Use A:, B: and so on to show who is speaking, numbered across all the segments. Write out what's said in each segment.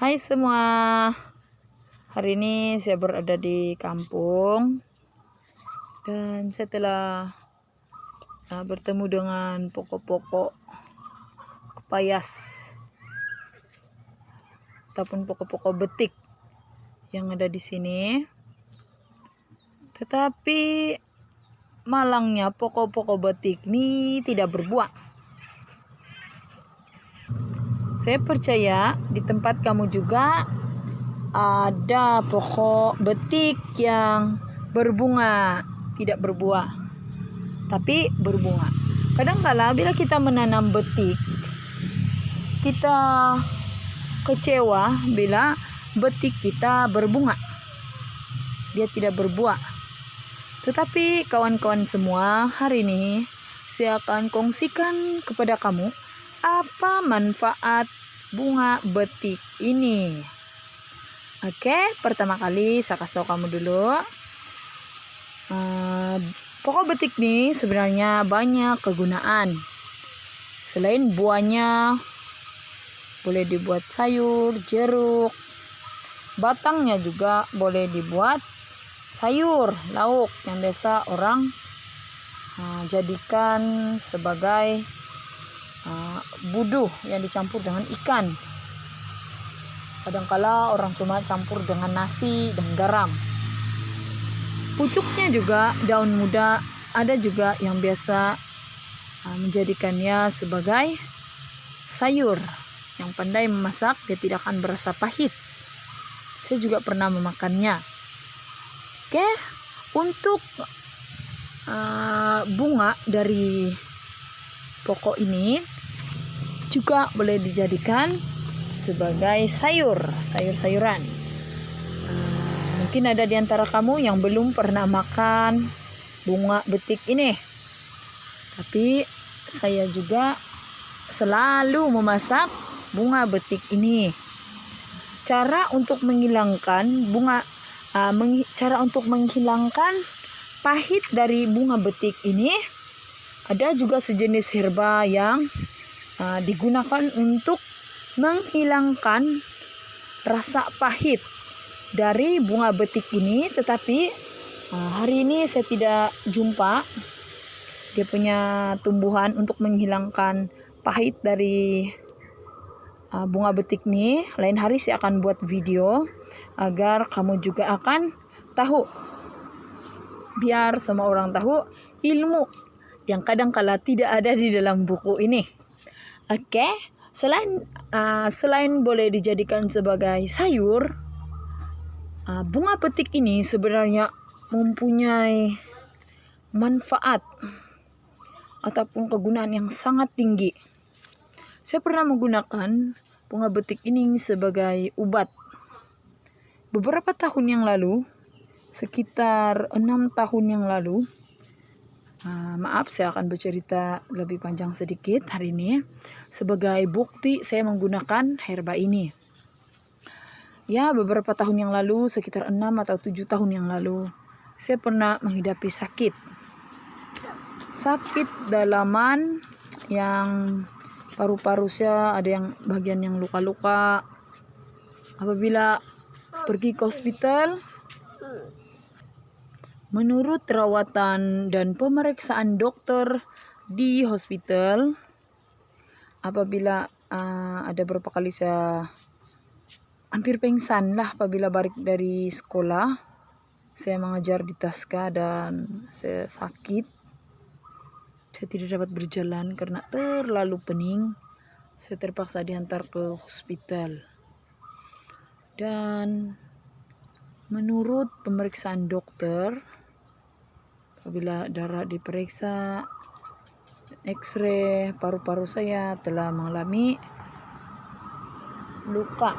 A: Hai semua, hari ini saya berada di kampung dan saya telah bertemu dengan pokok-pokok kepayas ataupun pokok-pokok betik yang ada di sini. Tetapi malangnya pokok-pokok betik ini tidak berbuah. Saya percaya di tempat kamu juga ada pokok betik yang berbunga, tidak berbuah, tapi berbunga. Kadang-kala bila kita menanam betik, kita kecewa bila betik kita berbunga, dia tidak berbuah. Tetapi kawan-kawan semua, hari ini saya akan kongsikan kepada kamu apa manfaat bunga betik ini. Oke, pertama kali saya kasih tahu kamu dulu. Pokok betik ini sebenarnya banyak kegunaan. Selain buahnya, boleh dibuat sayur, jeruk. Batangnya juga boleh dibuat sayur, lauk yang biasa orang jadikan sebagai buduh yang dicampur dengan ikan. Kadangkala orang cuma campur dengan nasi dan garam. Pucuknya juga, daun muda, ada juga yang biasa menjadikannya sebagai sayur. Yang pandai memasak, dia tidak akan berasa pahit. Saya juga pernah memakannya. Oke, untuk bunga dari pokok ini juga boleh dijadikan sebagai sayur-sayuran. Mungkin ada di antara kamu yang belum pernah makan bunga betik ini. Tapi saya juga selalu memasak bunga betik ini. Cara untuk menghilangkan pahit dari bunga betik ini, ada juga sejenis herba yang digunakan untuk menghilangkan rasa pahit dari bunga betik ini. Tetapi hari ini saya tidak jumpa dia punya tumbuhan untuk menghilangkan pahit dari bunga betik ini. Lain hari saya akan buat video agar kamu juga akan tahu, biar semua orang tahu ilmu yang kadang-kala tidak ada di dalam buku ini. Oke, selain boleh dijadikan sebagai sayur, bunga betik ini sebenarnya mempunyai manfaat ataupun kegunaan yang sangat tinggi. Saya pernah menggunakan bunga betik ini sebagai obat. Beberapa tahun yang lalu, sekitar 6 tahun yang lalu, maaf, saya akan bercerita lebih panjang sedikit hari ini. Sebagai bukti saya menggunakan herba ini. Ya, beberapa tahun yang lalu, sekitar 6 atau 7 tahun yang lalu, saya pernah menghidapi sakit dalaman yang paru-paru saya ada yang bagian yang luka-luka. Apabila pergi ke hospital, menurut rawatan dan pemeriksaan dokter di hospital, apabila ada beberapa kali saya hampir pingsan lah apabila balik dari sekolah. Saya mengajar di Tasca dan saya sakit. Saya tidak dapat berjalan karena terlalu pening. Saya terpaksa diantar ke hospital. Dan menurut pemeriksaan dokter, apabila darah diperiksa, X-ray, paru-paru saya telah mengalami luka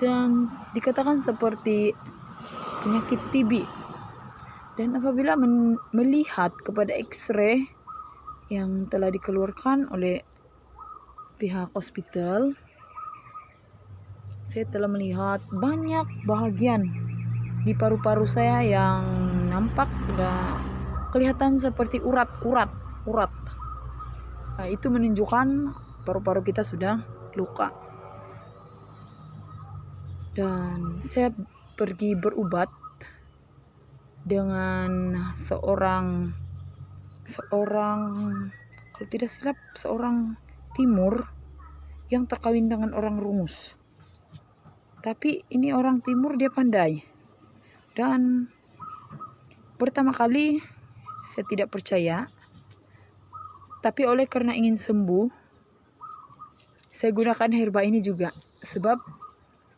A: dan dikatakan seperti penyakit TB. Dan apabila melihat kepada X-ray yang telah dikeluarkan oleh pihak hospital, saya telah melihat banyak bahagian di paru-paru saya yang nampak kelihatan seperti urat. Itu menunjukkan paru-paru kita sudah luka. Dan saya pergi berobat dengan seorang kalau tidak silap seorang Timur yang terkawin dengan orang Rungus. Tapi ini orang Timur, dia pandai. Dan pertama kali saya tidak percaya, tapi oleh karena ingin sembuh, saya gunakan herba ini juga. Sebab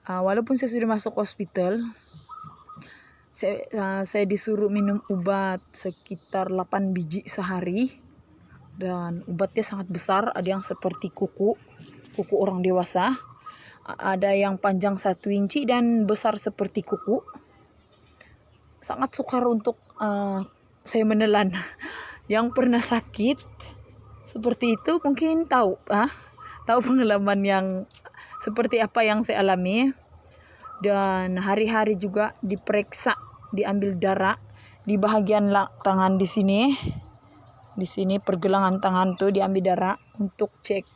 A: walaupun saya sudah masuk hospital, saya disuruh minum obat sekitar 8 biji sehari. Dan obatnya sangat besar, ada yang seperti kuku orang dewasa, ada yang panjang 1 inci dan besar seperti kuku. Sangat sukar untuk saya menelan. Yang pernah sakit seperti itu mungkin tahu pengalaman yang seperti apa yang saya alami. Dan hari-hari juga diperiksa, diambil darah di bagian tangan di sini. Di sini pergelangan tangan tuh diambil darah untuk cek.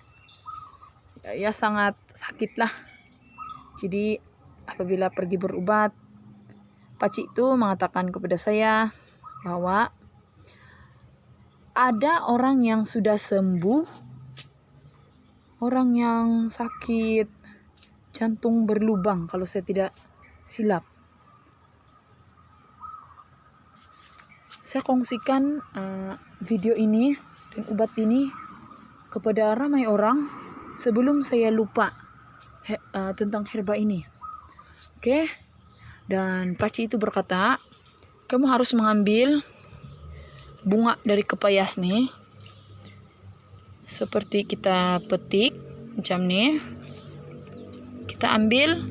A: Ya sangat sakit lah. Jadi apabila pergi berobat, Pakcik itu mengatakan kepada saya bahwa ada orang yang sudah sembuh, orang yang sakit jantung berlubang kalau saya tidak silap. Saya kongsikan video ini dan obat ini kepada ramai orang sebelum saya lupa tentang herba ini. Oke. Dan Pakcik itu berkata, kamu harus mengambil bunga dari kepayas nih. Seperti kita petik macam nih. Kita ambil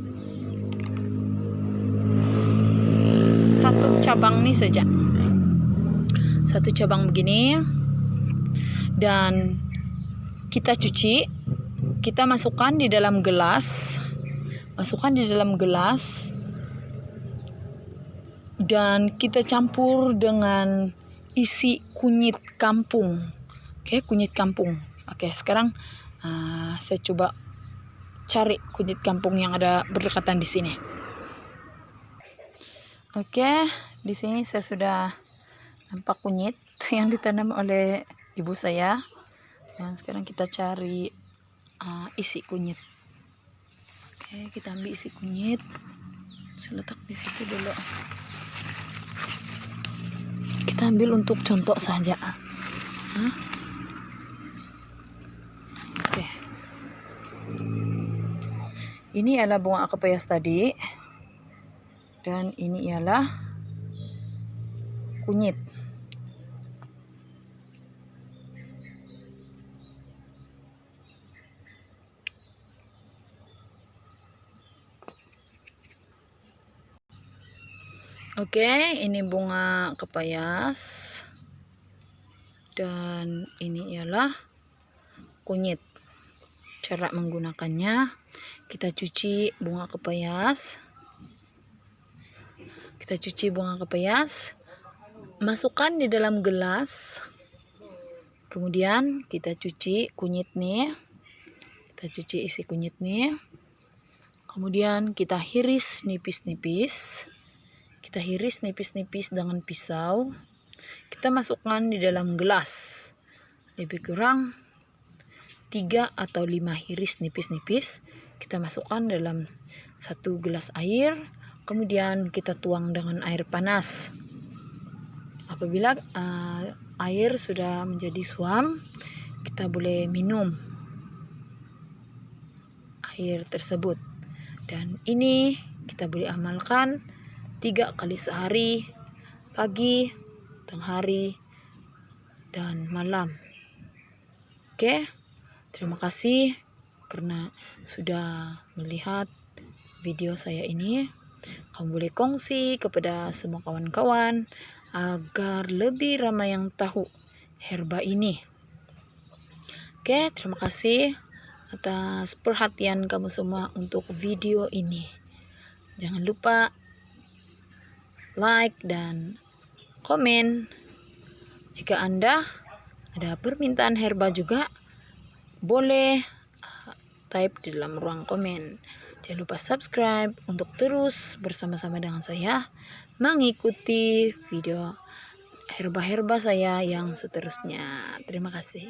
A: 1 cabang nih saja. 1 cabang begini. Dan kita cuci. Kita masukkan di dalam gelas. Dan kita campur dengan isi kunyit kampung. Oke, kunyit kampung. Oke, sekarang saya coba cari kunyit kampung yang ada berdekatan di sini. Oke, di sini saya sudah nampak kunyit yang ditanam oleh ibu saya. Dan sekarang kita cari isi kunyit. Oke, kita ambil isi kunyit. Saya letak di situ dulu. Kita ambil untuk contoh saja. Oke. Ini adalah bunga kepayas tadi. Dan ini ialah kunyit. Oke, ini bunga kepayas. Dan ini ialah kunyit. Cara menggunakannya, kita cuci bunga kepayas. Masukkan di dalam gelas. Kemudian kita cuci kunyit nih. Kita cuci isi kunyit nih. Kemudian kita hiris nipis-nipis. Dengan pisau. Kita masukkan di dalam gelas. Lebih kurang 3 atau 5 hiris nipis-nipis. Kita masukkan dalam 1 gelas air. Kemudian kita tuang dengan air panas. Apabila air sudah menjadi suam, kita boleh minum air tersebut. Dan ini kita boleh amalkan 3 kali sehari, pagi, tengah hari, dan malam. Oke, terima kasih karena sudah melihat video saya ini. Kamu boleh kongsi kepada semua kawan-kawan agar lebih ramai yang tahu herba ini. Oke, terima kasih atas perhatian kamu semua untuk video ini. Jangan lupa like dan komen. Jika Anda ada permintaan herba juga, boleh type di dalam ruang komen. Jangan lupa subscribe untuk terus bersama-sama dengan saya mengikuti video herba-herba saya yang seterusnya. Terima kasih.